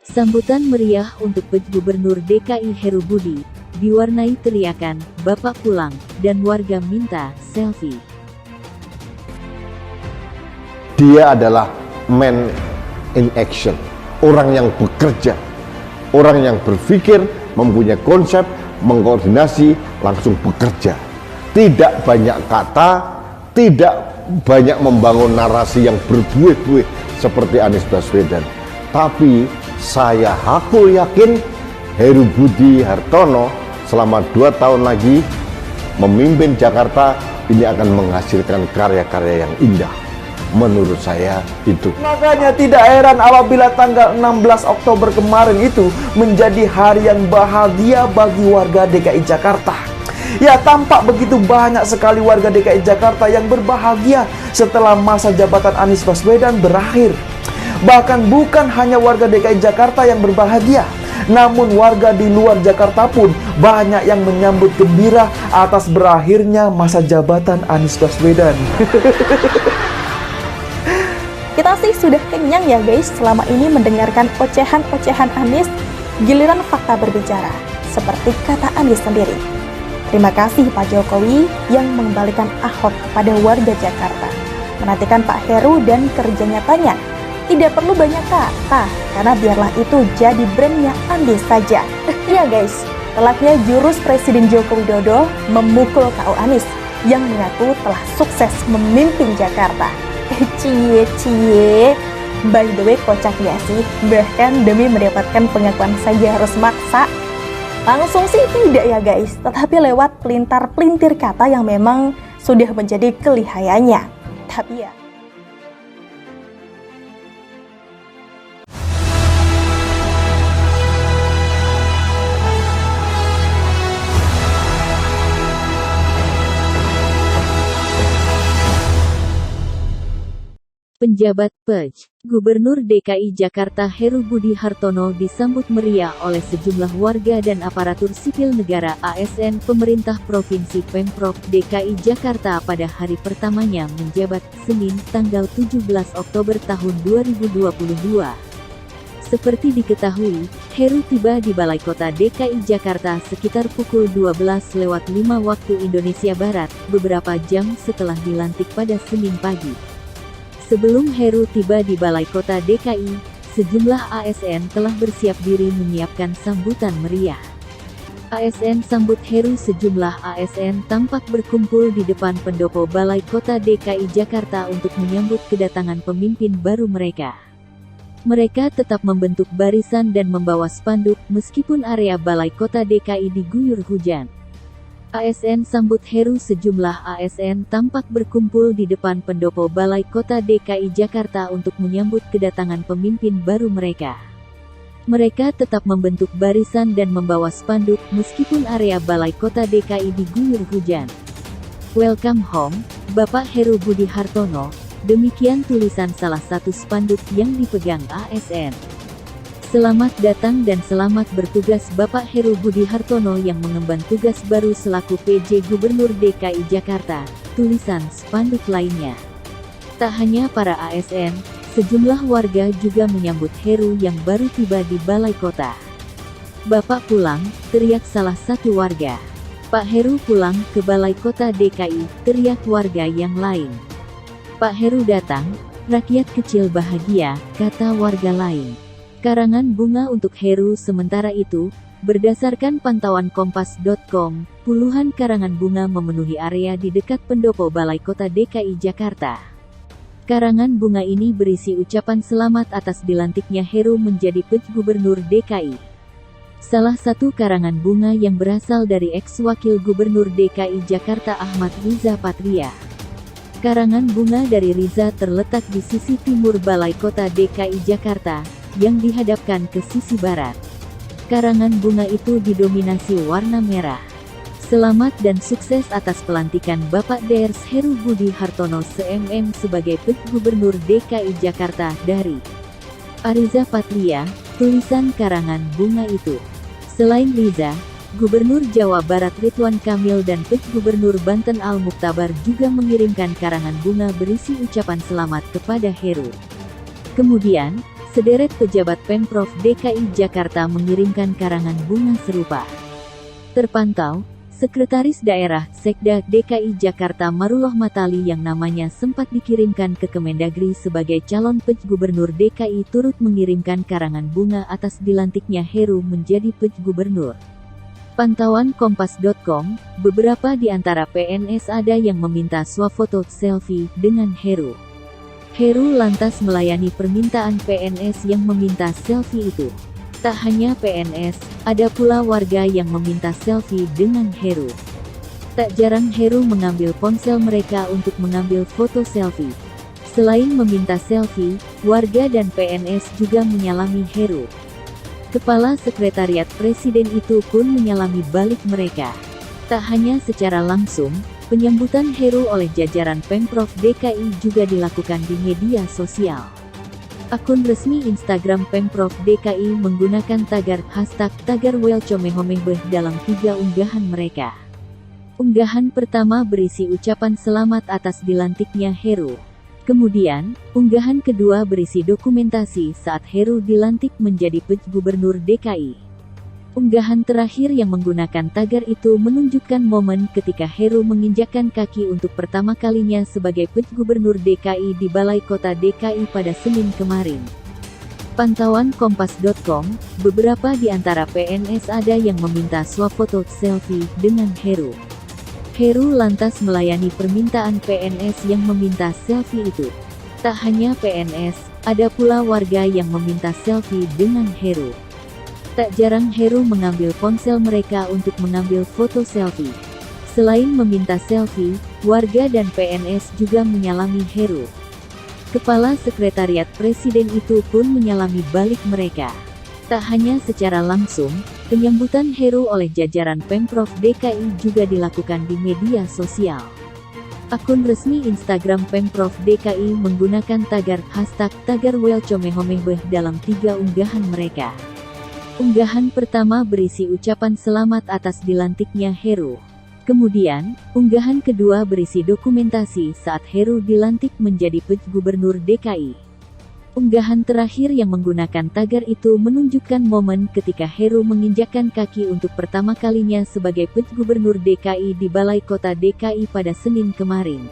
Sambutan meriah untuk Gubernur DKI Heru Budi, diwarnai teriakan, "Bapak pulang," dan warga minta selfie. Dia adalah man in action, orang yang bekerja, orang yang berpikir, mempunyai konsep, mengkoordinasi, langsung bekerja. Tidak banyak kata, tidak banyak membangun narasi yang berbuih-buih seperti Anies Baswedan. Tapi aku yakin Heru Budi Hartono selama 2 tahun lagi memimpin Jakarta ini akan menghasilkan karya-karya yang indah. Menurut saya itu. Makanya tidak heran apabila tanggal 16 Oktober kemarin itu menjadi hari yang bahagia bagi warga DKI Jakarta. Ya, tampak begitu banyak sekali warga DKI Jakarta yang berbahagia setelah masa jabatan Anies Baswedan berakhir. Bahkan bukan hanya warga DKI Jakarta yang berbahagia, namun warga di luar Jakarta pun banyak yang menyambut gembira atas berakhirnya masa jabatan Anies Baswedan. Kita sih sudah kenyang ya guys selama ini mendengarkan ocehan-ocehan Anies, giliran fakta berbicara, seperti kata Anies sendiri. Terima kasih Pak Jokowi yang mengembalikan Ahok kepada warga Jakarta. Menantikan Pak Heru dan kerja nyatanya. Tidak perlu banyak kata, karena biarlah itu jadi brandnya Anies saja. Ya guys, telaknya jurus Presiden Joko Widodo memukul KO Anies yang mengaku telah sukses memimpin Jakarta. Cie. By the way, kocak ya sih? Bahkan demi mendapatkan pengakuan saja harus maksa. Langsung sih tidak ya guys, tetapi lewat pelintar-pelintir kata yang memang sudah menjadi kelihayannya. Tapi ya, Penjabat PJ, Gubernur DKI Jakarta Heru Budi Hartono disambut meriah oleh sejumlah warga dan aparatur sipil negara ASN pemerintah Provinsi Pemprov DKI Jakarta pada hari pertamanya menjabat, Senin, tanggal 17 Oktober tahun 2022. Seperti diketahui, Heru tiba di Balai Kota DKI Jakarta sekitar pukul 12:05 waktu Indonesia Barat, beberapa jam setelah dilantik pada Senin pagi. Sebelum Heru tiba di Balai Kota DKI, sejumlah ASN telah bersiap diri menyiapkan sambutan meriah. ASN sambut Heru. Sejumlah ASN tampak berkumpul di depan pendopo Balai Kota DKI Jakarta untuk menyambut kedatangan pemimpin baru mereka. Mereka tetap membentuk barisan dan membawa spanduk meskipun area Balai Kota DKI diguyur hujan. ASN sambut Heru. Sejumlah ASN tampak berkumpul di depan pendopo Balai Kota DKI Jakarta untuk menyambut kedatangan pemimpin baru mereka. Mereka tetap membentuk barisan dan membawa spanduk meskipun area Balai Kota DKI diguyur hujan. "Welcome home, Bapak Heru Budi Hartono," demikian tulisan salah satu spanduk yang dipegang ASN. "Selamat datang dan selamat bertugas Bapak Heru Budi Hartono yang mengemban tugas baru selaku PJ Gubernur DKI Jakarta," tulisan spanduk lainnya. Tak hanya para ASN, sejumlah warga juga menyambut Heru yang baru tiba di Balai Kota. "Bapak pulang," teriak salah satu warga. "Pak Heru pulang ke Balai Kota DKI," teriak warga yang lain. "Pak Heru datang, rakyat kecil bahagia," kata warga lain. Karangan bunga untuk Heru. Sementara itu, berdasarkan pantauan kompas.com, puluhan karangan bunga memenuhi area di dekat pendopo Balai Kota DKI Jakarta. Karangan bunga ini berisi ucapan selamat atas dilantiknya Heru menjadi PJ Gubernur DKI. Salah satu karangan bunga yang berasal dari ex-wakil Gubernur DKI Jakarta Ahmad Riza Patria. Karangan bunga dari Riza terletak di sisi timur Balai Kota DKI Jakarta, yang dihadapkan ke sisi barat. Karangan bunga itu didominasi warna merah. "Selamat dan sukses atas pelantikan Bapak Drs Heru Budi Hartono SMM sebagai PJ Gubernur DKI Jakarta," dari Ariza Patria, tulisan karangan bunga itu. Selain Riza, Gubernur Jawa Barat Ridwan Kamil dan PJ Gubernur Banten Al Muktabar juga mengirimkan karangan bunga berisi ucapan selamat kepada Heru. Kemudian, sederet pejabat Pemprov DKI Jakarta mengirimkan karangan bunga serupa. Terpantau, Sekretaris Daerah Sekda DKI Jakarta Marullah Matali yang namanya sempat dikirimkan ke Kemendagri sebagai calon PJ Gubernur DKI turut mengirimkan karangan bunga atas dilantiknya Heru menjadi PJ Gubernur. Pantauan Kompas.com, beberapa di antara PNS ada yang meminta swafoto selfie dengan Heru. Heru lantas melayani permintaan PNS yang meminta selfie itu. Tak hanya PNS, ada pula warga yang meminta selfie dengan Heru. Tak jarang Heru mengambil ponsel mereka untuk mengambil foto selfie. Selain meminta selfie, warga dan PNS juga menyalami Heru. Kepala Sekretariat Presiden itu pun menyalami balik mereka. Tak hanya secara langsung, penyambutan Heru oleh jajaran Pemprov DKI juga dilakukan di media sosial. Akun resmi Instagram Pemprov DKI menggunakan tagar #tagarwelcomehomehbeh dalam 3 unggahan mereka. Unggahan pertama berisi ucapan selamat atas dilantiknya Heru. Kemudian, unggahan kedua berisi dokumentasi saat Heru dilantik menjadi PJ Gubernur DKI. Unggahan terakhir yang menggunakan tagar itu menunjukkan momen ketika Heru menginjakkan kaki untuk pertama kalinya sebagai PJ Gubernur DKI di Balai Kota DKI pada Senin kemarin. Pantauan Kompas.com, beberapa di antara PNS ada yang meminta swafoto selfie dengan Heru. Heru lantas melayani permintaan PNS yang meminta selfie itu. Tak hanya PNS, ada pula warga yang meminta selfie dengan Heru. Tak jarang Heru mengambil ponsel mereka untuk mengambil foto selfie. Selain meminta selfie, warga dan PNS juga menyalami Heru. Kepala Sekretariat Presiden itu pun menyalami balik mereka. Tak hanya secara langsung, penyambutan Heru oleh jajaran Pemprov DKI juga dilakukan di media sosial. Akun resmi Instagram Pemprov DKI menggunakan tagar #tagarwelcomehomehbeh dalam 3 unggahan mereka. Unggahan pertama berisi ucapan selamat atas dilantiknya Heru. Kemudian, unggahan kedua berisi dokumentasi saat Heru dilantik menjadi PJ Gubernur DKI. Unggahan terakhir yang menggunakan tagar itu menunjukkan momen ketika Heru menginjakkan kaki untuk pertama kalinya sebagai PJ Gubernur DKI di Balai Kota DKI pada Senin kemarin.